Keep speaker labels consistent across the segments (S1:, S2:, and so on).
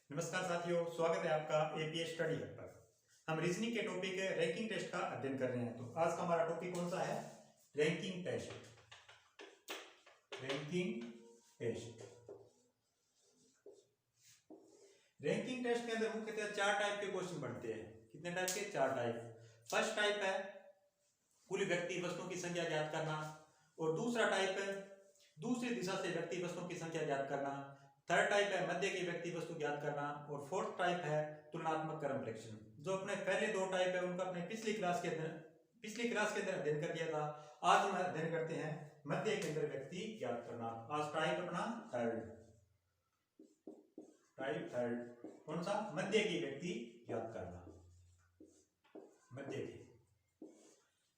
S1: नमस्कार साथियों, स्वागत है आपका एपीएस स्टडी हब पर। हम रीजनिंग के टॉपिक रैंकिंग टेस्ट का अध्ययन कर रहे हैं। तो आज का हमारा टॉपिक कौन सा है? Ranking test. Ranking test. Ranking test के अंदर मुख्यतः चार टाइप के क्वेश्चन बनते हैं। कितने टाइप के? चार टाइप। फर्स्ट टाइप है कुल व्यक्ति वस्तुओं की संख्या ज्ञात करना, और दूसरा टाइप है दूसरी दिशा से व्यक्ति वस्तुओं की संख्या ज्ञात करना, थर्ड टाइप है मध्य की व्यक्ति वस्तु ज्ञात करना, और फोर्थ टाइप है तुलनात्मक क्रम परीक्षण। जो अपने पहले दो टाइप है उनका अपने पिछली क्लास के अंदर अध्ययन कर दिया था। आज हम अध्ययन करते हैं मध्य के अंदर व्यक्ति ज्ञात करना। आज टाइप अपना थर्ड कौन सा? मध्य की व्यक्ति ज्ञात करना। मध्य की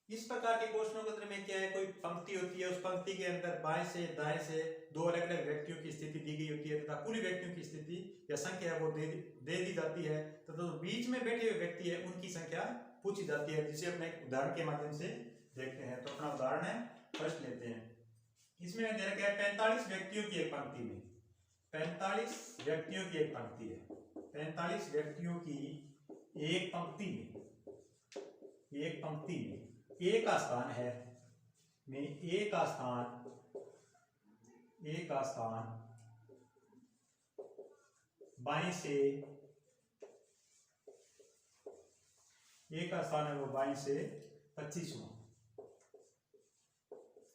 S1: इस प्रकार के क्वेश्चनों के अंदर में क्या है, कोई पंक्ति होती है, उस पंक्ति के अंदर बाएं से दाएं से दो अलग अलग व्यक्तियों की स्थिति दी गई होती है तथा कुल व्यक्तियों की स्थिति या संख्या वो दे दी जाती है तथा तो बीच में बैठे हुए व्यक्ति है उनकी संख्या पूछी जाती है, जिसे अपने एक उदाहरण के माध्यम से देखते हैं। तो अपना उदाहरण है, फर्स्ट लेते हैं। इसमें दे रखा है 45 व्यक्तियों की एक पंक्ति में। 45 व्यक्तियों की एक पंक्ति है। 45 व्यक्तियों की एक पंक्ति में ए का स्थान है में ए का स्थान बाएं से, ए का स्थान है वो बाएं से 25वां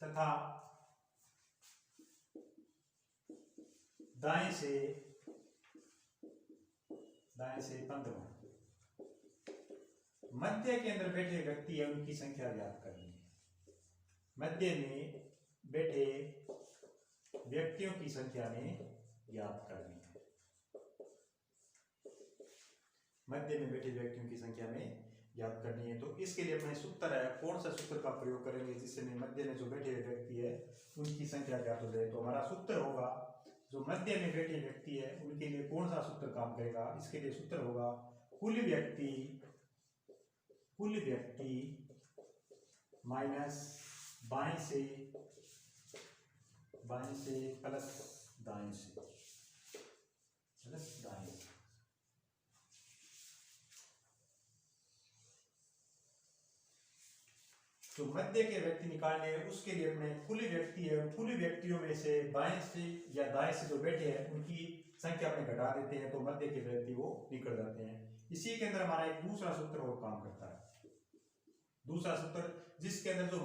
S1: तथा दाएं से 15वां। मध्य के अंदर बैठे व्यक्ति है उनकी संख्या ज्ञात करनी है। मध्य में बैठे व्यक्तियों की संख्या में ज्ञात करनी है। मध्य में बैठे व्यक्तियों की संख्या में ज्ञात करनी है। तो इसके लिए अपने सूत्र है, कौन सा सूत्र का प्रयोग करेंगे जिससे मध्य में जो बैठे हुए व्यक्ति है उनकी संख्या ज्ञात हो जाए। तो हमारा सूत्र होगा, जो मध्य में बैठे व्यक्ति है उनके लिए कौन सा सूत्र काम करेगा, इसके लिए सूत्र होगा कुल व्यक्ति माइनस बाएं से प्लस दाएं से। तो मध्य के व्यक्ति निकालने हैं, उसके लिए अपने कुल व्यक्ति है, कुल व्यक्तियों में से बाएं से या दाएं से जो बैठे हैं उनकी संख्या अपने घटा देते हैं तो मध्य के व्यक्ति वो निकल जाते हैं। इसी के अंदर हमारा एक दूसरा सूत्र और काम करता है। दूसरा सूत्र जिसके अंदर जो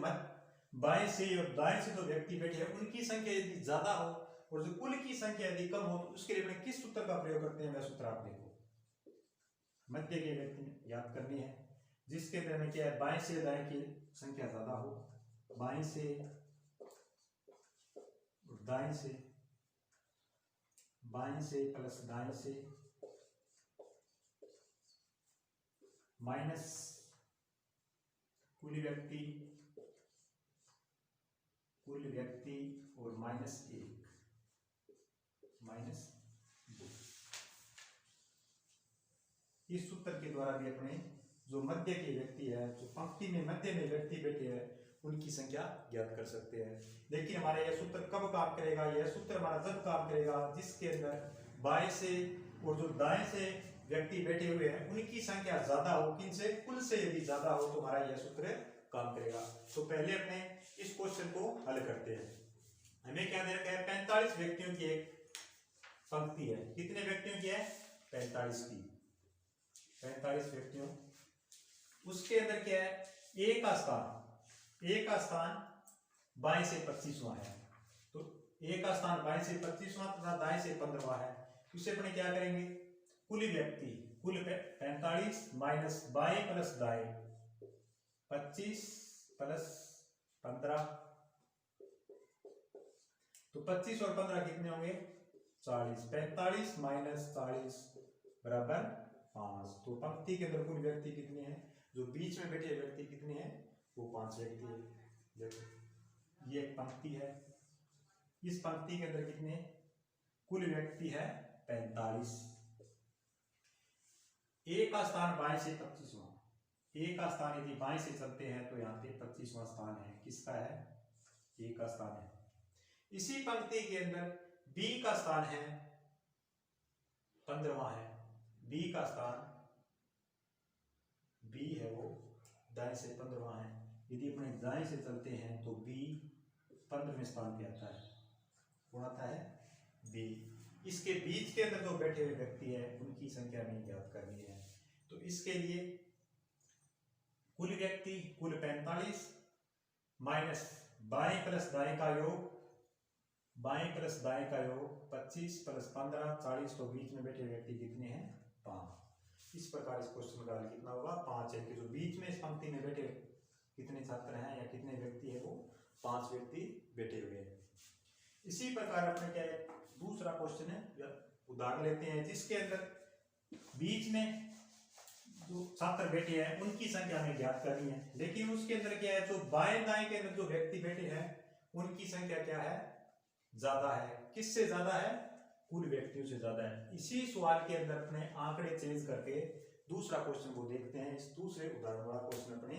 S1: बाएं से और दाएं से जो व्यक्ति बैठे हैं उनकी संख्या यदि ज्यादा हो और जो कुल की संख्या यदि कम हो तो उसके लिए अपने किस सूत्र का प्रयोग करते हैं, वह सूत्र आप देखो। मध्य के व्यक्ति याद करनी है जिसके अंदर में क्या है, बाएं से दाएं की संख्या ज्यादा हो, बाएं से और दाएं से, बाएं से प्लस दाएं से माइनस कुल व्यक्ति और माइनस 2। इस सूत्र के द्वारा भी अपने जो मध्य के व्यक्ति है, जो पंक्ति में मध्य में व्यक्ति बैठे हैं उनकी संख्या ज्ञात कर सकते हैं। लेकिन हमारा यह सूत्र कब काम करेगा? यह सूत्र हमारा जब काम करेगा जिसके अंदर बाएं से और जो दाएं से व्यक्ति बैठे हुए हैं उनकी संख्या ज्यादा हो, किनसे? कुल से यदि ज्यादा हो तो हमारा यह सूत्र काम करेगा। तो पहले अपने इस क्वेश्चन को हल करते हैं। हमें क्या दे रखा है? 45 व्यक्तियों की एक पंक्ति है। कितने व्यक्तियों की है? 45 की। 45 व्यक्तियों, उसके अंदर क्या है? ए का स्थान बाएं से 25वां है। तो ए का स्थान बाएं से 25वां तथा दाएं से 15वां है। उसे अपने क्या करेंगे? कुल व्यक्ति, कुल 45 माइनस बाएं प्लस दाएं, 25 प्लस 15। तो 25 और 15 कितने होंगे? 40। 45 माइनस 40 बराबर 5। तो पंक्ति के अंदर कुल व्यक्ति कितने हैं? जो बीच में बैठे व्यक्ति कितने हैं? वो 5 व्यक्ति है। देखो ये एक पंक्ति है, इस पंक्ति के अंदर कितने कुल व्यक्ति है? 45। ए का स्थान बाएं से 25वां, ए का स्थान यदि बाएं से चलते हैं तो यहाँ पे 25वां स्थान है। किसका है? ए का स्थान है। इसी पंक्ति के अंदर बी का स्थान है 15वां है, बी का स्थान बी है वो दाएं से 15वां है। यदि अपने दाएं से चलते हैं तो बी 15वें स्थान पे आता है, कौन आता है? बी। इसके बीच के अंदर जो बैठे हुए व्यक्ति है उनकी संख्या में ज्ञात करनी है। तो इसके लिए कुल व्यक्ति कुल 45 माइनस बाएं प्लस दाएं का योग, बाएं प्लस दाएं का योग 25 प्लस 15 40, तो बीच में बैठे व्यक्ति कितने हैं? 5। इस प्रकार इस क्वेश्चन का हल कितना होगा? 5 है कि जो बीच में इस पंक्ति में बैठे कितने छात्र हैं या कितने व्यक्ति है? वो 5 व्यक्ति बैठे हुए हैं। इसी प्रकार अपने क्या है दूसरा क्वेश्चन है, उदाहरण लेते हैं जिसके अंदर बीच में जो छात्र बैठे हैं उनकी संख्या हमें ज्ञात करनी है, लेकिन उसके अंदर क्या है जो बाएं दाएं के अंदर जो व्यक्ति बैठे हैं उनकी संख्या क्या है? ज्यादा है। किससे ज्यादा है? कुल व्यक्तियों से ज्यादा है। इसी सवाल के अंदर अपने आंकड़े चेंज करके दूसरा क्वेश्चन को देखते हैं। इस दूसरे उदाहरण वाला क्वेश्चन अपने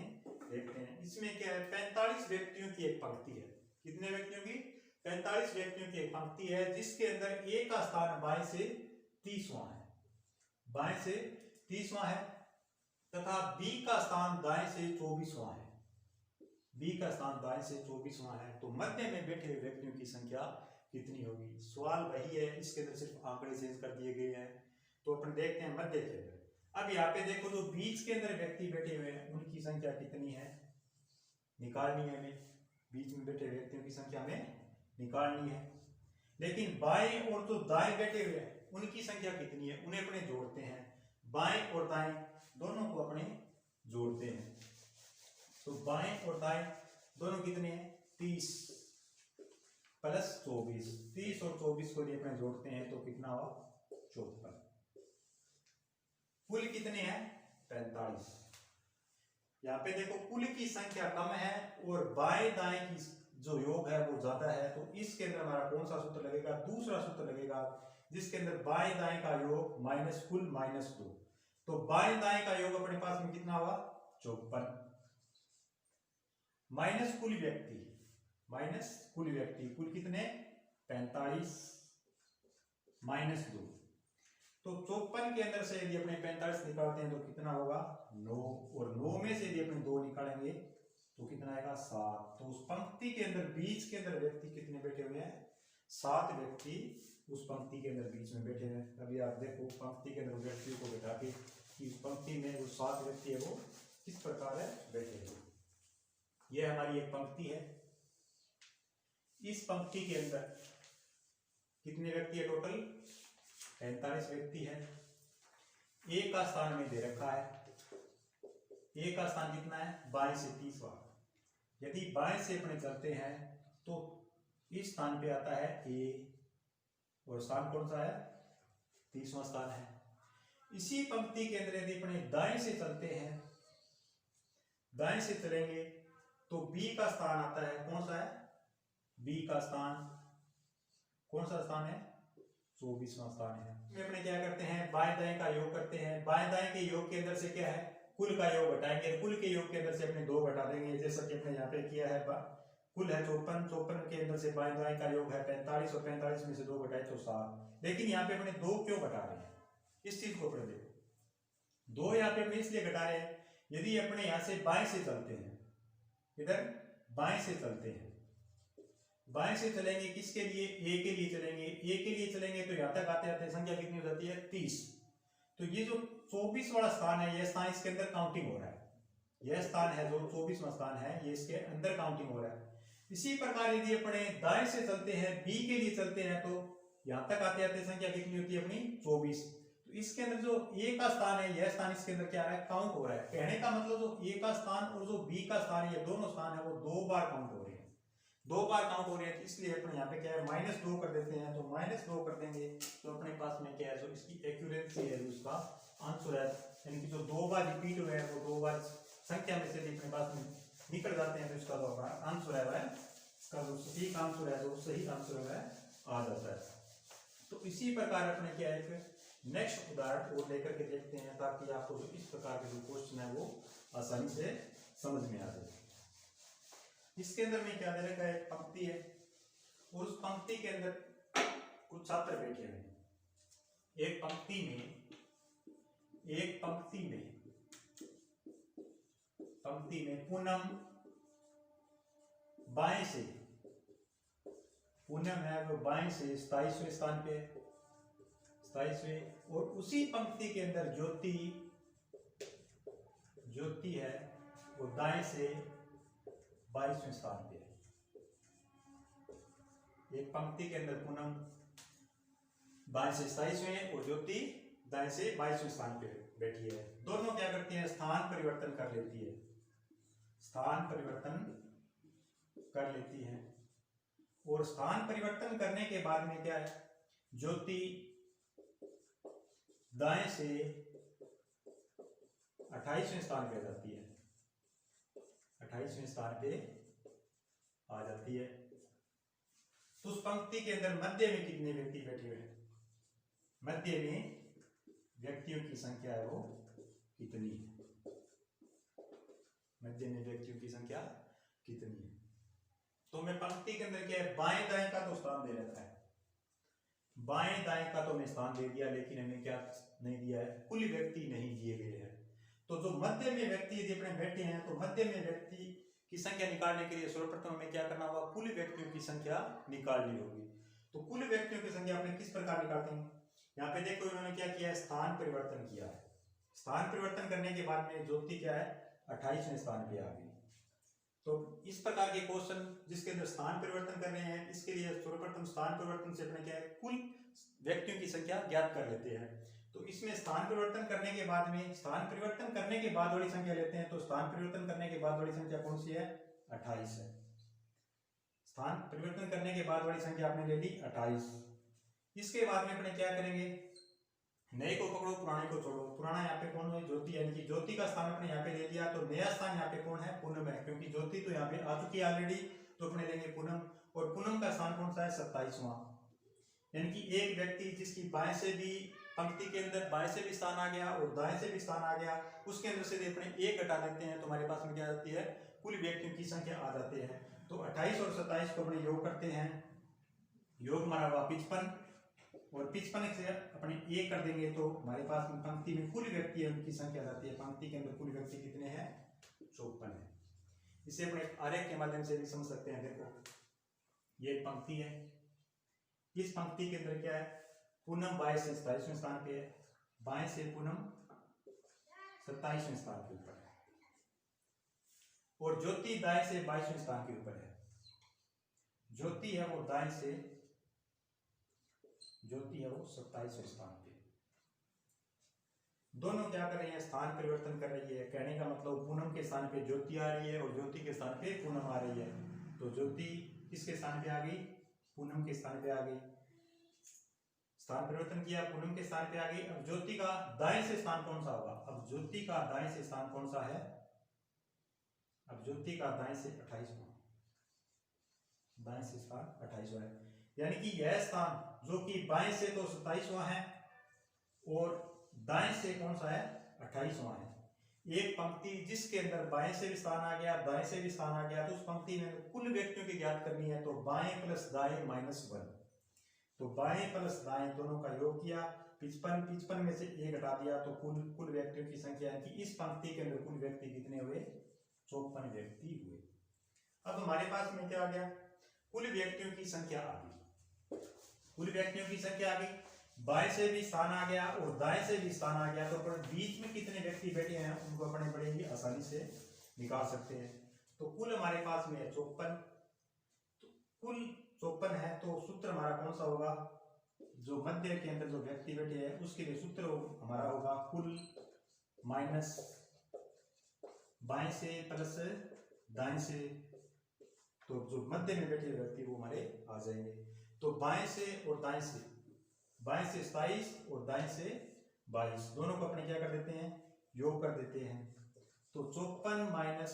S1: देखते हैं। इसमें क्या है 45 व्यक्तियों की एक पंक्ति है। कितने व्यक्तियों की? 45 व्यक्तियों की एक पंक्ति है जिसके अंदर ए का स्थान बाएं से 30वां है, बाएं से 30वां है, तथा बी का स्थान दाएं से 24वां है। बी का स्थान दाएं से 24वां है, तो मध्य में बैठे हुए व्यक्तियों की संख्या कितनी होगी? सवाल वही है, इसके अंदर सिर्फ आंकड़े चेंज कर दिए गए हैं। तो अपन देखते हैं मध्य के अंदर। अब यहाँ पे देखो जो बीच के अंदर व्यक्ति बैठे हुए हैं उनकी संख्या कितनी है? निकालनी है हमें। बीच में बैठे व्यक्तियों की संख्या में निकालनी है, लेकिन बाएं और जो दाएं बैठे हुए हैं उनकी संख्या कितनी है? उन्हें अपने जोड़ते हैं। बाएं और दाएं दोनों को अपने जोड़ते हैं। तो बाएं और दाएं दोनों कितने हैं? 30 प्लस 24। 30 और 24 को अपने जोड़ते हैं तो कितना हुआ? 54। कुल कितने हैं? 45। यहाँ पे देखो कुल की संख्या कम है और बाएं दाएं की जो योग है वो ज्यादा है, तो इसके अंदर हमारा कौन सा सूत्र लगेगा? दूसरा सूत्र लगेगा जिसके अंदर बाएं दाएं का योग माइनस कुल माइनस 2। तो बाएं दाएं का योग अपने पास में कितना हुआ? 54 माइनस कुल व्यक्ति, माइनस कुल व्यक्ति, कुल कितने? 45 माइनस 2। तो 54 के अंदर से यदि अपने 45 निकालते हैं तो कितना होगा? 9, और 9 में से यदि अपने 2 निकालेंगे तो कितना आएगा? 7। तो उस पंक्ति के अंदर बीच के अंदर व्यक्ति कितने बैठे हुए हैं? 7 व्यक्ति उस पंक्ति के अंदर बीच में बैठे हैं। अभी आप देखो पंक्ति के अंदर व्यक्तियों को बैठा के कि उस पंक्ति में जो 7 व्यक्ति है वो किस प्रकार है बैठे हुए। ये हमारी एक पंक्ति है। इस पंक्ति के अंदर कितने व्यक्ति है? टोटल 45 व्यक्ति है। ए का स्थान में दे रखा है। ए का स्थान कितना है? बाएं से 30वां। यदि बाएं से अपने चलते हैं तो इस स्थान पे आता है ए, और स्थान कौन सा है? 30वां स्थान है। इसी पंक्ति के अंदर यदि अपने दाएं से चलते हैं, दाएं से चलेंगे तो बी का स्थान आता है, कौन सा है? बी का स्थान कौन सा स्थान है? 24वां स्थान है। इसमें अपने क्या करते हैं? बाएं दाएं का योग करते हैं। बाएं दाएं के योग के अंदर से क्या है? कुल का योग घटाएंगे। कुल के योग के अंदर से अपने 2 घटा देंगे, जैसा कि अपने यहाँ पे किया है। कुल है 54, 54 के अंदर से बाएं दाएं का योग है 45, और 45 में से 2 घटाए तो 7। लेकिन यहाँ पे अपने 2 क्यों घटा रहे हैं? इस चीज को अपने देखो, 2 यहाँ पे अपने इसलिए घटा रहे हैं, यदि अपने यहाँ से बाएं से चलते हैं, इधर बाएं से चलते हैं, बाएं से चलेंगे किसके लिए? ए के लिए चलेंगे। ए के लिए चलेंगे तो यहाँ तक आते आते संख्या कितनी हो जाती है? 30। तो ये जो 24 वाला स्थान है, यह स्थान इसके अंदर काउंटिंग हो रहा है। यह स्थान है जो 24वां स्थान है, ये इसके अंदर काउंटिंग हो रहा है। इसी प्रकार यदि अपने दाएं से चलते हैं, बी के लिए चलते हैं, तो यहाँ तक आते आते संख्या कितनी होती है अपनी? 24। तो इसके अंदर जो ए का स्थान है, यह स्थान इसके अंदर क्या है? काउंट हो रहा है। कहने का मतलब जो ए का स्थान और जो बी का स्थान है, ये दोनों स्थान है वो 2 बार काउंट हो रहे हैं। 2 बार काउंट हो रहे हैं, इसलिए अपने यहाँ पे क्या है? -2 कर देते हैं। तो -2 कर देंगे तो अपने पास में क्या है? जो इसकी एक्यूरेसी है, उसका आंसर है, यानी कि जो 2 बार रिपीट हुए हैं वो 2 बार संख्या में से अपने पास में निकल जाते हैं, तो इसका जो आंसर है वह इसका जो सटीक आंसर है, जो सही आंसर है आ जाता है। तो इसी प्रकार अपने क्या है? नेक्स्ट उदाहरण और लेकर के देखते हैं, ताकि आपको जो इस प्रकार के जो क्वेश्चन है वो आसानी से समझ में आ जाए। इसके अंदर में क्या दे रखा है? एक पंक्ति है, और उस पंक्ति के अंदर कुछ छात्र बैठे हैं। एक पंक्ति में पूनम बाएं से, पूनम है वो बाएं से 27वें स्थान पे, 27वें, और उसी पंक्ति के अंदर ज्योति है वो दाएं से 22वें स्थान पे है। एक पंक्ति के अंदर पूनम बाएं से 27वें और ज्योति दाएं से 22वें स्थान पे बैठी है। दोनों क्या करती हैं, स्थान परिवर्तन कर लेती है, स्थान परिवर्तन कर लेती हैं। और स्थान परिवर्तन करने के बाद में क्या है, ज्योति दाएं से 28वें स्थान पे आ जाती है, 28वें स्थान पे आ जाती है। तो उस पंक्ति के अंदर मध्य में कितने व्यक्ति बैठे हुए हैं, मध्य में व्यक्तियों की संख्या है वो कितनी है, मध्य में व्यक्तियों की संख्या कितनी है। तो मैं पंक्ति के अंदर क्या है, बाएं दाएं का तो स्थान दे रखा है, बाएं दाएं का तो मैं स्थान दे दिया, लेकिन हमें क्या नहीं दिया है, कुल व्यक्ति नहीं दिए गए हैं। तो जो मध्य में व्यक्ति यदि अपने बैठे हैं तो मध्य में व्यक्ति की संख्या निकालने के लिए सर्वप्रथम हमें क्या करना होगा, कुल व्यक्तियों की संख्या निकालनी होगी। तो कुल व्यक्तियों की संख्या अपने किस प्रकार निकालते हैं, यहाँ पे देखो इन्होंने क्या किया है, स्थान परिवर्तन किया है। स्थान परिवर्तन करने के बाद में ज्योति क्या है, 28वें स्थान पे आ गई। तो इस प्रकार के क्वेश्चन जिसके अंदर स्थान परिवर्तन कर रहे हैं, इसके लिए सर्वप्रथम स्थान परिवर्तन से अपने क्या है, कुल व्यक्तियों की संख्या ज्ञात कर लेते हैं। तो इसमें स्थान परिवर्तन करने के बाद में, स्थान परिवर्तन करने के बाद वाली संख्या लेते हैं। तो स्थान परिवर्तन करने के बाद वाली संख्या कौन सी है, 28 है। स्थान परिवर्तन करने के बाद वाली संख्या आपने ले ली 28। इसके बाद में अपने क्या करेंगे, नए को पकड़ो पुराने को छोड़ो। पुराना यहाँ पे कौन है, ज्योति, यानी कि ज्योति का स्थान अपने यहाँ पे ले लिया। तो नया स्थान यहाँ पे कौन है, पूनम है, क्योंकि ज्योति तो यहाँ पे आ चुकी है ऑलरेडी। तो अपने लेंगे पूनम, और पूनम का स्थान कौन सा है, 27वां। यानी कि एक व्यक्ति जिसकी बाएं से भी पंक्ति के अंदर बाएं से भी स्थान आ गया और दाएं से भी स्थान आ गया, उसके अंदर से अपने एक घटा देते हैं तो हमारे पास में क्या आती है, कुल व्यक्तियों की संख्या आ जाती है। तो 28 और 27 को अपने योग करते हैं, योग हमारा हुआ 55, और 55 से अपने एक कर देंगे तो हमारे पास में पंक्ति में कुल व्यक्ति है उनकी संख्या आती है। पंक्ति के अंदर कुल व्यक्ति कितने हैं, 54 है। इसे अपने आरेख के माध्यम से भी समझ सकते हैं। देखो ये एक पंक्ति है, इस पंक्ति के अंदर क्या है, पूनम बाएं से 27वें स्थान पे है, बाएं से पूनम 27वें स्थान के ऊपर है, और ज्योति दाएं से 22वें स्थान के ऊपर है। ज्योति है वो दाएं से, ज्योति है वो 27वें स्थान पे। दोनों क्या कर रही है, स्थान परिवर्तन कर रही है। कहने का मतलब पूनम के स्थान पे ज्योति आ रही है और ज्योति के स्थान पे पूनम आ रही है। तो ज्योति किसके स्थान पे आ गई, पूनम के स्थान पे आ गई। स्थान परिवर्तन किया, पूनम के स्थान पे आ गई। अब ज्योति का दाएं से स्थान कौन सा होगा, अब ज्योति का दाएं से स्थान कौन सा है, अब ज्योति का दाएं से 28वां, दाएं से स्थान 28वां है। यानी कि यह स्थान जो कि बाएं से तो 27वां है और दाएं से कौन सा है, 28वां है। एक पंक्ति जिसके अंदर बाएं से भी स्थान आ गया, दाएं से भी स्थान आ गया, तो उस पंक्ति में कुल व्यक्तियों की ज्ञात करनी है। तो बाएं प्लस दाएं -1, तो बाएं प्लस दाएं दोनों का योग किया, 55 में से एक हटा दिया तो कुल व्यक्तियों की संख्या है कि इस पंक्ति के अंदर कुल व्यक्ति कितने हुए, 54 व्यक्ति हुए। अब हमारे पास में क्या आ गया, कुल व्यक्तियों की संख्या आ गई, कुल व्यक्तियों की संख्या आ गई। बाएं से भी स्थान आ गया और दाएं से भी स्थान आ गया, तो बीच में कितने व्यक्ति बैठे हैं उनको अपने बड़े ही आसानी से निकाल सकते हैं। तो कुल हमारे पास में 54, तो कुल 54 है। तो सूत्र हमारा कौन सा होगा, जो मध्य के अंदर जो व्यक्ति बैठे हैं उसके लिए सूत्र हमारा होगा कुल माइनस बाएं से प्लस दाएं से। तो जो मध्य में बैठे व्यक्ति वो हमारे आ जाएंगे। तो बाएं से और दाएं से, बाएं से 27 और दाएं से 22, दोनों को अपने क्या कर देते हैं, योग कर देते हैं। तो 54 माइनस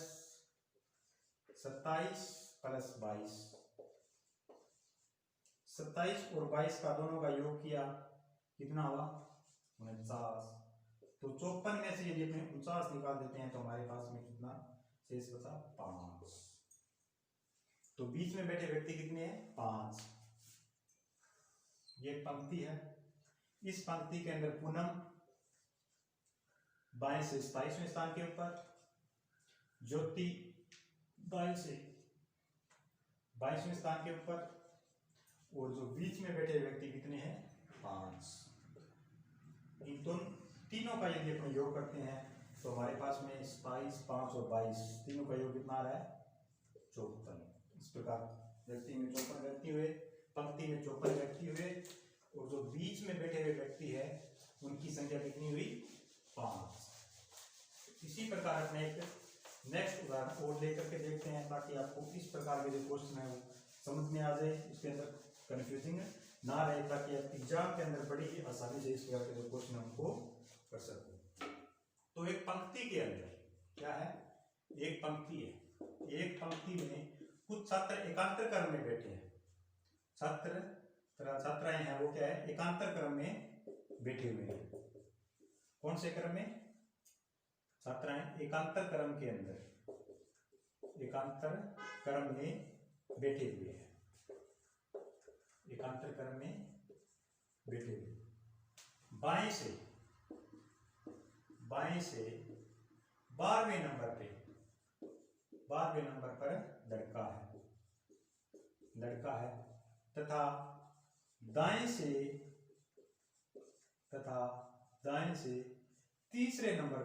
S1: 27 प्लस 22, 27 और 22 का दोनों का योग किया, कितना हुआ, 49। तो 54 में से यदि अपने 49 निकाल देते हैं तो हमारे पास में कितना शेष बचा, 5। तो बीच में बैठे व्यक्ति कितने हैं, 5। ये पंक्ति है। इस पंक्ति के अंदर पूनम बाएं से 27वें स्थान के ऊपर, ज्योति दाएं से 22वें स्थान के ऊपर, और जो बीच में बैठे व्यक्ति कितने हैं? 5। इन तीनों का यदि अपन योग करते हैं तो हमारे पास में 27, 5 और 22 तीनों का योग कितना आ रहा है? 54। इस प्रकार व्यक्ति में 54 व्यक्ति हुए, पंक्ति में 54 व्यक्ति हुए, और जो बीच में बैठे हुए व्यक्ति है उनकी संख्या कितनी हुई? 5। इसी प्रकार अपने एक नेक्स्ट उदाहरण और लेकर के देखते हैं ताकि आपको इस प्रकार के जो क्वेश्चन है वो समझ में आ जाए, उसके अंदर कंफ्यूजिंग ना रहे, ताकि आप एग्जाम के अंदर बड़ी ही आसानी से इस प्रकार के जो क्वेश्चन हमको कर सको। तो एक पंक्ति के अंदर क्या है? एक पंक्ति है, एक पंक्ति में कुछ छात्र एकांतर क्रम में बैठे हैं। छात्राएं हैं वो क्या है? एकांतर क्रम में बैठे हुए हैं। कौन से क्रम में? छात्राएं एकांतर क्रम के अंदर, एकांतर क्रम में बैठे हुए हैं, एकांतर क्रम में बैठे हुए। बाएं से 12वें नंबर पे, 12वें नंबर पर लड़का है तथा दाएं से तीसरे नंबर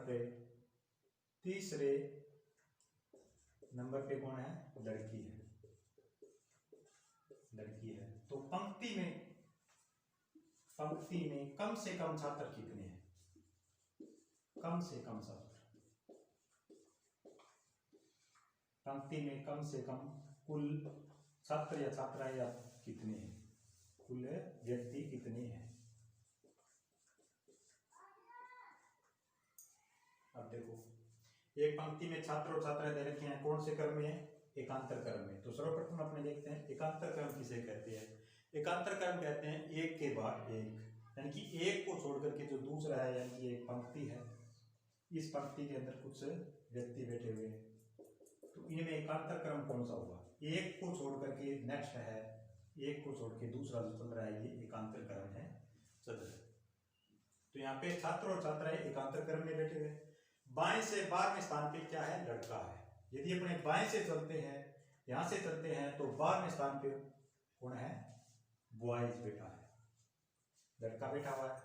S1: पे कौन है? लड़की है। तो पंक्ति में कम से कम छात्र कितने हैं? कम से कम छात्र, पंक्ति में कम से कम कुल छात्र या छात्राएं या कितने हैं? कुल व्यक्ति कितने हैं? अब देखो, एक पंक्ति में छात्र और छात्राएं दे रखे हैं, कौन से क्रम में है? एकांतर क्रम में। तो सर्वप्रथम अपने देखते हैं एकांतर क्रम किसे कहते हैं। एकांतर क्रम कहते हैं एक के बाद एक, यानी कि एक को छोड़ करके जो दूसरा है, यानी कि एक पंक्ति है, इस पंक्ति के अंदर कुछ व्यक्ति बैठे हुए हैं, तो इनमें एकांतर क्रम कौन सा होगा? एक को छोड़ करके नेक्स्ट है, एक को छोड़ के दूसरा जो चल रहा है, ये एकांतर क्रम है चल रहा है। तो यहाँ पे छात्र और छात्राएं एकांतर क्रम में बैठे हुए। बाएं से 12वें स्थान पे क्या है? लड़का है। यदि अपने बाएं से चलते हैं, यहां से चलते हैं, तो 12वें स्थान पे कौन है? बॉयज बैठा है, लड़का बैठा हुआ है।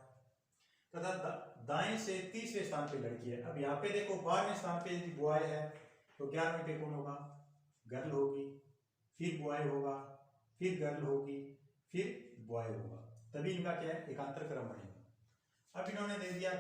S1: तथा दाएं से तीसरे स्थान पे लड़की है। अब यहाँ पे देखो 12वें स्थान पे यदि बॉय है तो 11वें पे कौन होगा? गर्ल होगी, फिर बॉय होगा, फिर गर्ल होगी, फिर बॉय होगा, तभी इनका क्या है? एकांतर क्रम बनेगा। अब इन्होंने दे दिया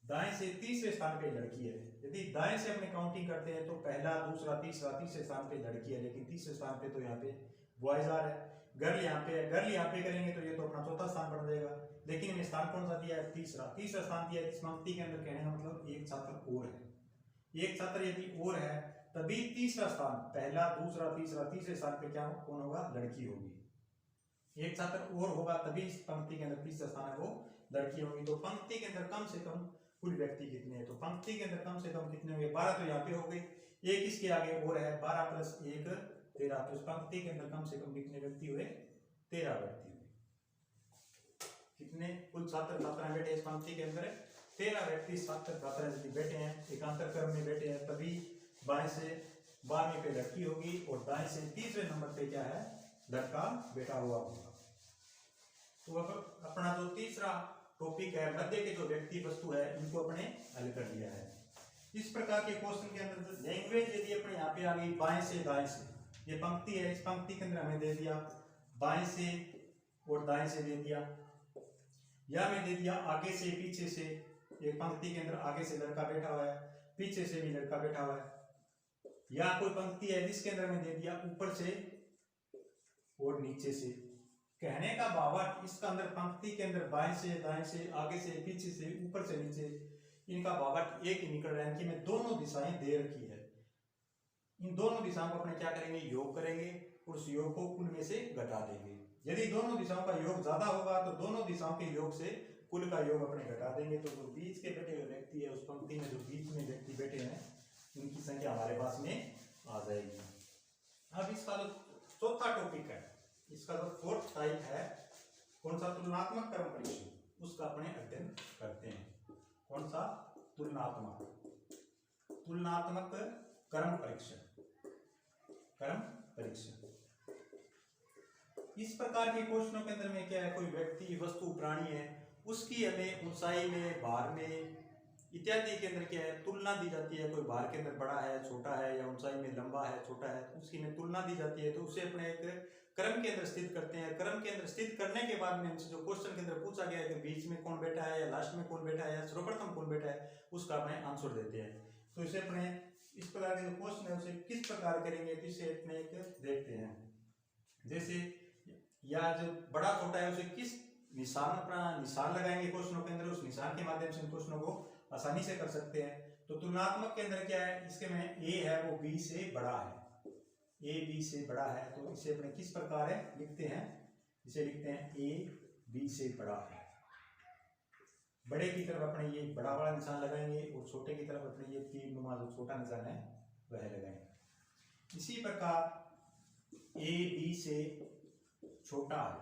S1: दाएं से तीसरे स्थान पे लड़की है। यदि दाएं से अपने काउंटिंग करते हैं तो पहला, दूसरा, तीसरा, तीसरे स्थान पे लड़की है, लेकिन तीसरे स्थान पे तो यहाँ पे बॉयज आ रहा है। गर्ल यहाँ पे है, गर्ल यहाँ पे करेंगे तो ये तो अपना चौथा स्थान बन जाएगा, लेकिन इन्हें स्थान कौन सा दिया है? तीसरा स्थान दिया है। इस पंक्ति के अंदर कहने का मतलब एक छात्र और है, एक छात्र यदि और है तभी तीसरा स्थान, पहला, दूसरा, तीसरा, तीसरे स्थान पे क्या कौन होगा? लड़की होगी। एक छात्र और होगा तभी इस पंक्ति के अंदर तीसरा स्थान है वो लड़की होगी। तो पंक्ति के अंदर कम से कम कुल व्यक्ति कितने हैं? तो पंक्ति के अंदर कम से कम कितने होंगे? 12 तो यहाँ पे हो गए, एक इसके आगे और है, 12 + 1 13। तो इस पंक्ति के अंदर कम से कम कितने व्यक्ति हुए? 13 व्यक्ति हुए। कितने कुल छात्र छात्राएं बैठे इस पंक्ति के अंदर? 13 व्यक्ति छात्र छात्राएं यदि बैठे हैं, एकांतर क्रम में बैठे हैं, तभी बाएं से 12वें पे लड़की होगी और दाएं से तीसरे नंबर पे क्या है? लड़का बैठा हुआ होगा। तो अब अपना जो तीसरा टॉपिक है, मध्य के जो व्यक्ति वस्तु है, इनको अपने हल कर लिया है। इस प्रकार के क्वेश्चन के अंदर लैंग्वेज यदि अपने यहाँ पे आ गई बाएं से दाएं से, ये पंक्ति है, इस पंक्ति के अंदर हमें दे दिया बाएं से और दाएं से दे दिया, या हमें दे दिया आगे से पीछे से। एक पंक्ति के अंदर आगे से लड़का बैठा हुआ है, पीछे से भी लड़का बैठा हुआ है, या कोई पंक्ति है जिसके अंदर हमें दे दिया ऊपर से और नीचे से। कहने का भावार्थ इसका अंदर पंक्ति के अंदर बाएं से दाएं से, आगे से पीछे से, ऊपर से नीचे, इनका भावार्थ एक ही निकल रहा है कि मैं दोनों दिशाएं दे रखी है। इन दोनों दिशाओं को अपने क्या करेंगे? योग करेंगे और उस योग को कुल में से घटा देंगे। यदि दोनों दिशाओं का योग ज्यादा होगा तो दोनों दिशाओं के योग से कुल का योग अपने घटा देंगे। तो जो बीच के बैठे हुए व्यक्ति है, उस पंक्ति में जो बीच में व्यक्ति बैठे हैं, उनकी संख्या हमारे पास में आ जाएगी। अब इसका जो चौथा टॉपिक है, इसका जो फोर्थ टाइप है कौन सा तुलनात्मक कर्म परीक्षण, उसका अपने अध्ययन करते हैं। कौन सा? तुलनात्मक कर्म परीक्षण, कर्म परीक्षण। इस प्रकार के क्वेश्चनों के अंदर में क्या है, कोई व्यक्ति, वस्तु, प्राणी है, उसकी हमें ऊंचाई में, भार में इत्यादि के अंदर क्या है, तुलना दी जाती है। कोई भार के अंदर बड़ा है, छोटा है, या ऊंचाई में लंबा है, छोटा है, उसकी में तुलना दी जाती है। तो उसे अपने एक क्रम के अंदर स्थित करते हैं। क्रम के अंदर स्थित करने के बाद में हमसे जो क्वेश्चन के अंदर पूछा गया है कि बीच में कौन बैठा है, या लास्ट में कौन बैठा है, या सर्वप्रथम कौन बैठा है, उसका अपने आंसर देते हैं। तो इसे अपने इस प्रकार के जो क्वेश्चन है उसे किस प्रकार करेंगे, तो इसे अपने एक देखते हैं। जैसे या जो बड़ा छोटा है उसे किस निशान, अपना निशान लगाएंगे क्वेश्चनों के अंदर, उस निशान के माध्यम से इन क्वेश्चनों को आसानी से कर सकते हैं। तो तुलनात्मक के अंदर क्या है, इसके में ए है वो बी से बड़ा है, ए बी से बड़ा है, तो इसे अपने किस प्रकार है लिखते हैं, इसे लिखते हैं ए बी से बड़ा है। बड़े की तरफ अपने ये बड़ा वाला निशान लगाएंगे और छोटे की तरफ अपने ये तीर नुमा जो छोटा निशान है वह लगाएंगे। इसी प्रकार ए बी से छोटा है,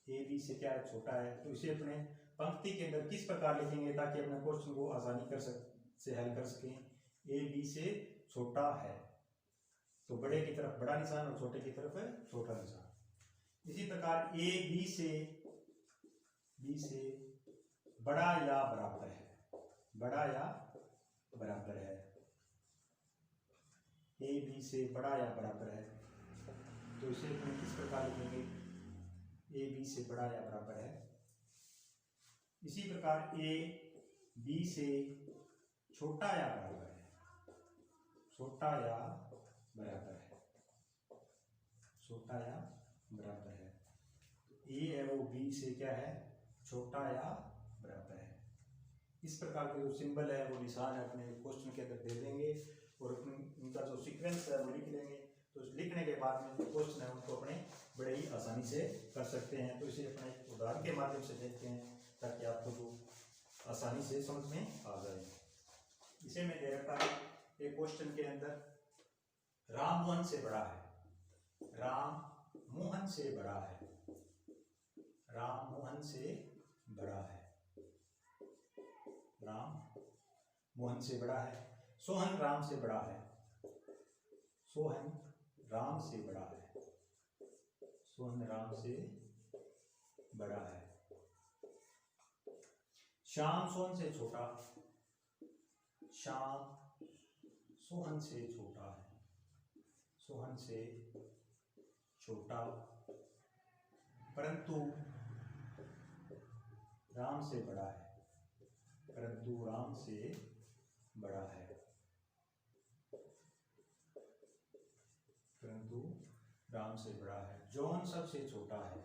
S1: ए बी से क्या है, छोटा है, तो इसे अपने पंक्ति के अंदर किस प्रकार लिखेंगे ताकि अपने क्वेश्चन को आसानी से हल कर सकें। ए बी से छोटा है, तो बड़े की तरफ बड़ा निशान और छोटे की तरफ छोटा निशान। इसी प्रकार ए बी से बड़ा या बराबर है, बड़ा या बराबर है, ए बी से बड़ा या बराबर है, तो इसे अपने किस प्रकार लिखेंगे, ए बी से बड़ा या बराबर है। इसी प्रकार ए बी से छोटा या बराबर है, छोटा या बराबर है, छोटा या बराबर है। ए है वो बी से क्या है, छोटा या बराबर है। इस प्रकार के जो सिंबल है वो निशान है अपने क्वेश्चन के अंदर दे देंगे और अपने उनका जो सीक्वेंस है वो लिख लेंगे। तो लिखने के बाद में जो क्वेश्चन है उनको अपने बड़े ही आसानी से कर सकते हैं। तो इसे अपने उदाहरण के माध्यम से देखते हैं ताकि आपको तो आसानी से समझ में आ जाए। इसे मैं दे रखा है एक क्वेश्चन के अंदर, राम मोहन से बड़ा है, राम मोहन से बड़ा है, राम मोहन से बड़ा है, राम मोहन से बड़ा है। सोहन राम से बड़ा है, सोहन राम से बड़ा है, सोहन राम से बड़ा है। श्याम सोहन से छोटा, श्याम सोहन से छोटा है, सोहन से छोटा, परंतु राम से बड़ा है, परंतु राम से बड़ा है, परंतु राम से बड़ा है। जॉन सबसे छोटा है,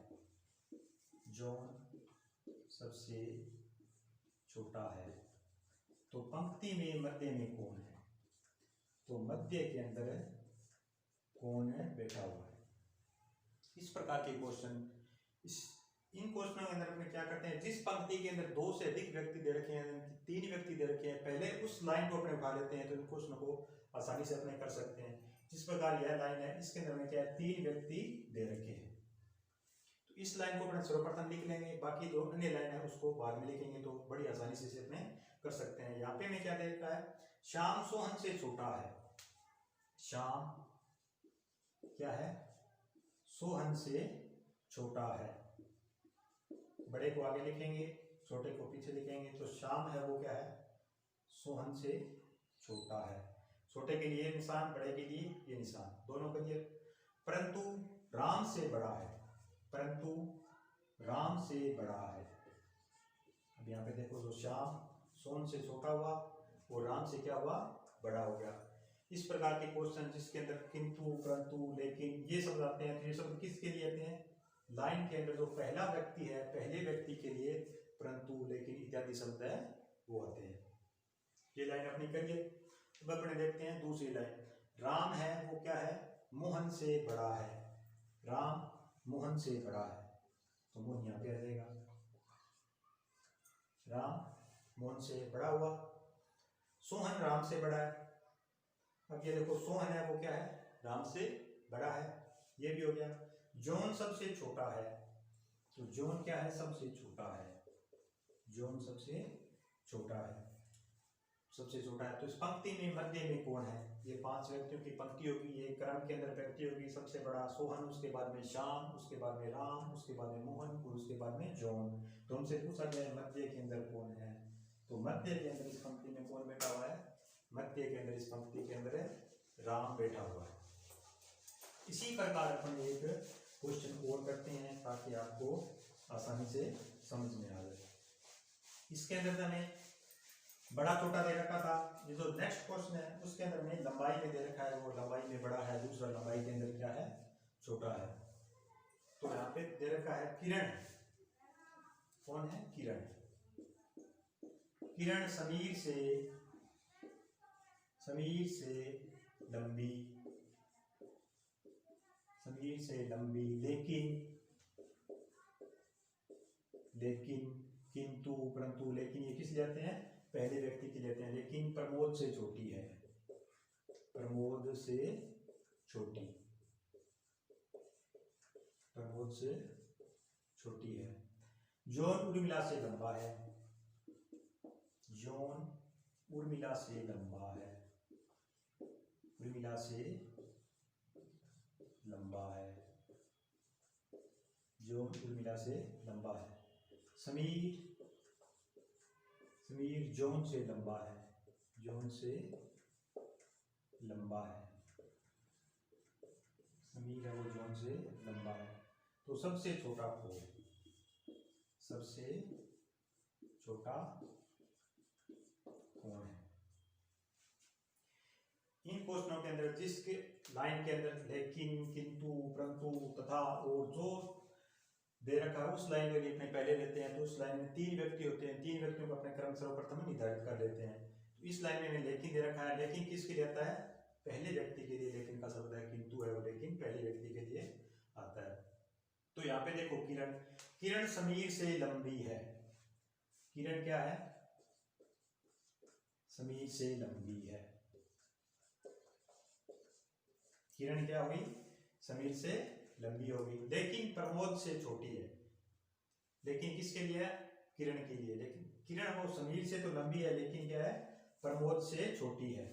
S1: जॉन सबसे छोटा है, तो पंक्ति में मध्य में कौन है, तो मध्य के अंदर कौन है बैठा हुआ है। इस प्रकार के क्वेश्चन, इन क्वेश्चनों के अंदर में क्या करते हैं, जिस पंक्ति के अंदर दो से अधिक व्यक्ति दे रखे हैं, तीन व्यक्ति दे रखे हैं, पहले उस लाइन को अपने उठा लेते हैं तो इन क्वेश्चनों को आसानी से अपने कर सकते हैं। जिस प्रकार यह लाइन है इसके अंदर में क्या है, तीन व्यक्ति दे रखे हैं, तो इस लाइन को अपने सर्वप्रथम लिख लेंगे, बाकी जो अन्य लाइन है उसको बाद में लिखेंगे तो बड़ी आसानी से इसे अपने कर सकते हैं। यहाँ पे मैं क्या दे रखा है, श्याम सोहन से छोटा है, श्याम क्या है, सोहन से छोटा है, बड़े को आगे लिखेंगे, छोटे को पीछे लिखेंगे, तो श्याम है वो क्या है, सोहन से छोटा है। छोटे के लिए निशान, बड़े के लिए ये निशान, दोनों के लिए। परंतु राम से बड़ा है, परंतु राम से बड़ा है। अब यहाँ पे देखो, जो श्याम सोहन से छोटा हुआ वो राम से क्या हुआ, बड़ा हो गया। इस प्रकार के क्वेश्चन जिसके अंदर किंतु, परंतु, लेकिन ये शब्द आते हैं, तो ये शब्द किसके लिए आते हैं, लाइन के अंदर जो पहला व्यक्ति है, पहले व्यक्ति के लिए परंतु, लेकिन इत्यादि शब्द है वो आते हैं। ये लाइन अपनी करिए। अब अपने देखते हैं दूसरी लाइन, राम है वो क्या है, मोहन से बड़ा है, राम मोहन से बड़ा है, तो मोहन यहाँ पे आ जाएगा, राम मोहन से बड़ा हुआ। सोहन राम से बड़ा है, अब ये देखो सोहन है वो क्या है, राम से बड़ा है, ये भी हो गया। जॉन सबसे छोटा है, तो जोन क्या है, सबसे छोटा है, जोन सबसे छोटा है, सबसे छोटा है। तो इस पंक्ति में मध्य में कौन है, ये 5 व्यक्तियों की पंक्ति होगी, ये क्रम के अंदर व्यक्ति होगी, सबसे बड़ा सोहन, उसके बाद में श्याम, उसके बाद में राम, उसके बाद में मोहन और उसके बाद में जॉन। तो हमसे पूछा गया है मध्य के अंदर कौन है, तो मध्य के अंदर इस पंक्ति में कौन बैठा हुआ है, मध्य के अंदर इस पंक्ति के अंदर राम बैठा हुआ है। इसी प्रकार अपन एक क्वेश्चन और करते हैं ताकि आपको आसानी से समझ में आ जाए। इसके अंदर हमें बड़ा छोटा दे रखा था, ये जो नेक्स्ट क्वेश्चन है उसके अंदर में लंबाई में दे रखा है, वो लंबाई में बड़ा है, दूसरा लंबाई के अंदर क्या है, छोटा है। तो यहाँ पे दे रखा है किरण, कौन है, किरण। किरण समीर से लंबी, समीर से लंबी, लेकिन किंतु परंतु, लेकिन ये किस लेते हैं, पहले व्यक्ति की लेते हैं, लेकिन प्रमोद से छोटी है, प्रमोद से छोटी, प्रमोद से छोटी है। जॉन उर्मिला से लंबा है, जॉन उर्मिला से लंबा है, उर्मिला से लंबा है, जॉन उर्मिला से लंबा है। समीर जॉन से लंबा है, जॉन से लंबा है, समीर है वो जॉन से लंबा है। तो सबसे छोटा कौन, सबसे छोटा कौन है। इन क्वेश्चनों के अंदर जिसके लाइन के अंदर लेकिन, किंतु, परंतु, तथा और जो दे रखा है उस लाइन में अपने पहले लेते हैं। तो उस लाइन में 3 व्यक्ति होते हैं, 3 व्यक्तियों को अपने क्रम सर्वप्रथम निर्धारित कर लेते हैं। तो इस लाइन में लेकिन दे रखा है, लेकिन किसके लिए आता है, पहले व्यक्ति के लिए लेकिन का शब्द है, किंतु है वो लेकिन पहले व्यक्ति के लिए आता है। तो यहाँ पे देखो किरण, किरण समीर से लंबी है, किरण क्या है, समीर से लंबी है, किरण क्या होगी, समीर से लंबी होगी। लेकिन प्रमोद से छोटी है, लेकिन किसके लिए, किरण के लिए। लेकिन किरण वो समीर से तो लंबी है, लेकिन क्या है, प्रमोद से छोटी है।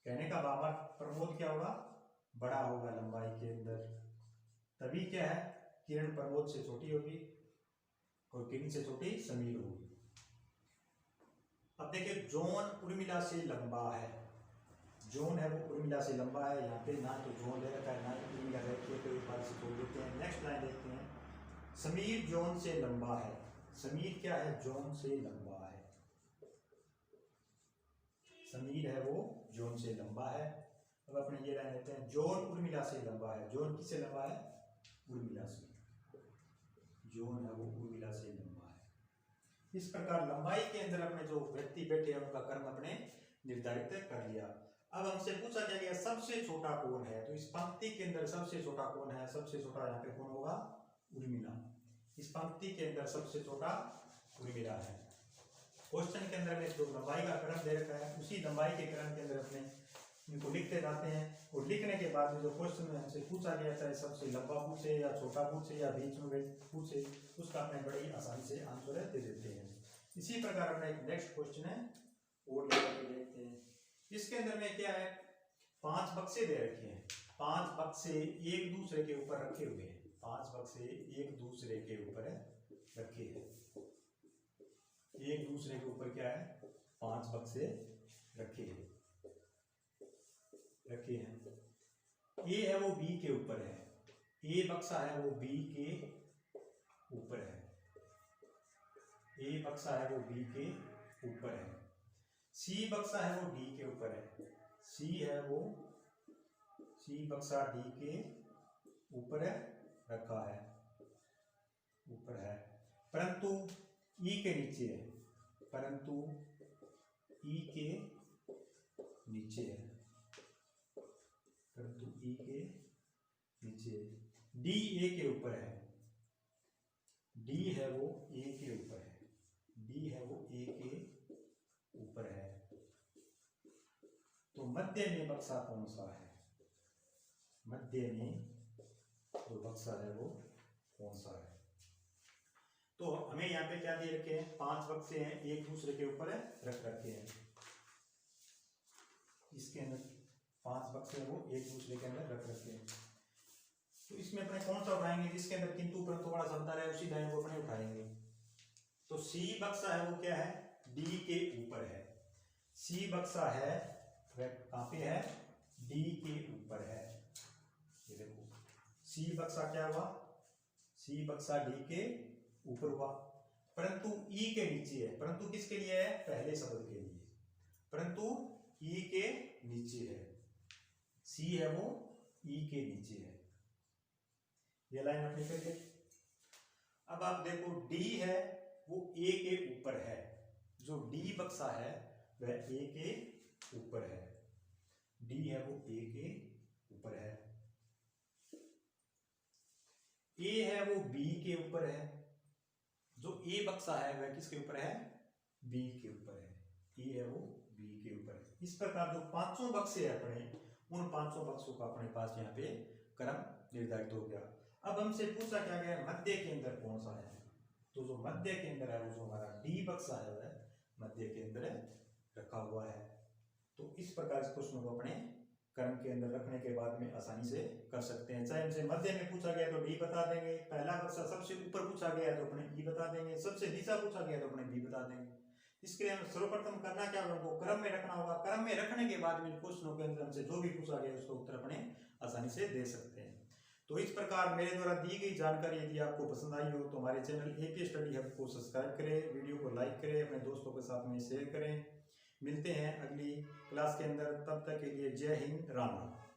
S1: कहने का भाव प्रमोद क्या होगा, बड़ा होगा लंबाई के अंदर, तभी क्या है, किरण प्रमोद से छोटी होगी और किरण से छोटी समीर होगी। अब देखिए जॉन उर्मिला से लंबा है, जॉन है वो उर्मिला से लंबा है। यहाँ पे ना तो जॉन दे रखा है ना ही उर्मिला रखी है, तो एक बार से छोड़ देते हैं। नेक्स्ट लाइन देखते हैं, समीर जॉन से लंबा है, समीर क्या है, जॉन से लंबा है, समीर है वो जॉन से लंबा है। अब अपने ये लाइन लेते हैं, जॉन उर्मिला से लंबा है, जॉन किससे लंबा है, उर्मिला से, जॉन है वो उर्मिला से लंबा है। इस प्रकार लंबाई के अंदर अपने जो व्यक्ति बैठे हैं उनका क्रम अपने निर्धारित कर लिया। अब हमसे पूछा जाएगा सबसे छोटा कौन है, तो इस पंक्ति के अंदर सबसे छोटा कौन है, सबसे छोटा यहाँ पे कौन होगा, उर्मिला। इस पंक्ति के अंदर सबसे छोटा उर्मिला है। क्वेश्चन के अंदर में जो लंबाई का क्रम दे रखा है उसी लंबाई के क्रम के अंदर अपने इनको लिखते जाते हैं, और लिखने के बाद जो क्वेश्चन में हमसे पूछा गया, चाहे सबसे लंबा पूछे या छोटा पूछे या बीच में पूछे, उसका अपने बड़ी आसानी से आंसर दे देते हैं। इसी प्रकार अपना एक नेक्स्ट क्वेश्चन है और देखते हैं। इसके अंदर में क्या है, 5 बक्से दे रखे हैं, 5 बक्से एक दूसरे के ऊपर रखे हुए हैं, 5 बक्से एक दूसरे के ऊपर रखे हैं, एक दूसरे के ऊपर क्या है, 5 बक्से रखे हैं। ए है वो बी के ऊपर है, ए बक्सा है वो बी के ऊपर है, ए बक्सा है वो बी के ऊपर है। सी बक्सा है वो डी के ऊपर है, सी है वो, सी बक्सा डी के ऊपर रखा है, ऊपर है, परंतु ई के नीचे है, परंतु ई के नीचे है, परंतु ई के नीचे। डी ए के ऊपर है, डी है वो ए के ऊपर है, डी है वो ए के ऊपर है। तो मध्य में बक्सा कौन सा है, मध्य में जो बक्सा है वो कौन सा है। तो हमें यहाँ पे क्या दिए रखे हैं, 5 बक्से हैं, एक दूसरे के ऊपर रख रखे हैं। इसके अंदर 5 बक्से हैं, वो एक दूसरे के अंदर रख रखे हैं। तो इसमें अपने कौन सा उठाएंगे, जिसके अंदर किंतु परंतु वाला शब्द है उसी लाइन को अपने उठाएंगे। तो सी बक्सा है वो क्या है, डी के ऊपर है। सी बक्सा है वह कहाँ पे है, डी के ऊपर है। ये देखो सी बक्सा क्या हुआ, सी बक्सा डी के ऊपर हुआ, परंतु ई के नीचे है। परंतु किसके लिए है, पहले शब्द के लिए, परंतु ई के नीचे है। सी है वो ई के नीचे है। ये लाइन अपनी करिए। अब आप देखो डी है वो ए के ऊपर है। जो डी बक्सा है वह ए के ऊपर है। डी है वो ए के ऊपर है। ए है वो बी के ऊपर है। जो ए बक्सा है वह किसके ऊपर है, बी के ऊपर है। ए है वो बी के ऊपर है। इस प्रकार जो 5 बक्से है अपने, उन 5 बक्सों का अपने पास यहाँ पे क्रम निर्धारित हो गया। अब हमसे पूछा क्या गया, मध्य के अंदर कौन सा है। तो जो मध्य के अंदर है वो जो हमारा डी बक्सा है वह मध्य के अंदर रखा हुआ है। तो इस प्रकार इस प्रश्न को अपने क्रम के अंदर रखने के बाद में आसानी से कर सकते हैं। चाहे हमसे मध्य में पूछा गया तो डी बता देंगे, पहला बक्सा सबसे ऊपर पूछा गया तो अपने ई बता देंगे, सबसे नीचा पूछा गया तो अपने बी बता देंगे। इसके लिए हमें सर्वप्रथम करना क्या होगा, उनको क्रम में रखना होगा। क्रम में रखने के बाद में क्वेश्चनों के अंदर हमसे जो भी पूछा गया उसका उत्तर अपने आसानी से दे सकते हैं। तो इस प्रकार मेरे द्वारा दी गई जानकारी यदि आपको पसंद आई हो तो हमारे चैनल एपी स्टडी हब को सब्सक्राइब करें, वीडियो को लाइक करें, अपने दोस्तों के साथ में शेयर करें। मिलते हैं अगली क्लास के अंदर, तब तक के लिए जय हिंद, राम राम।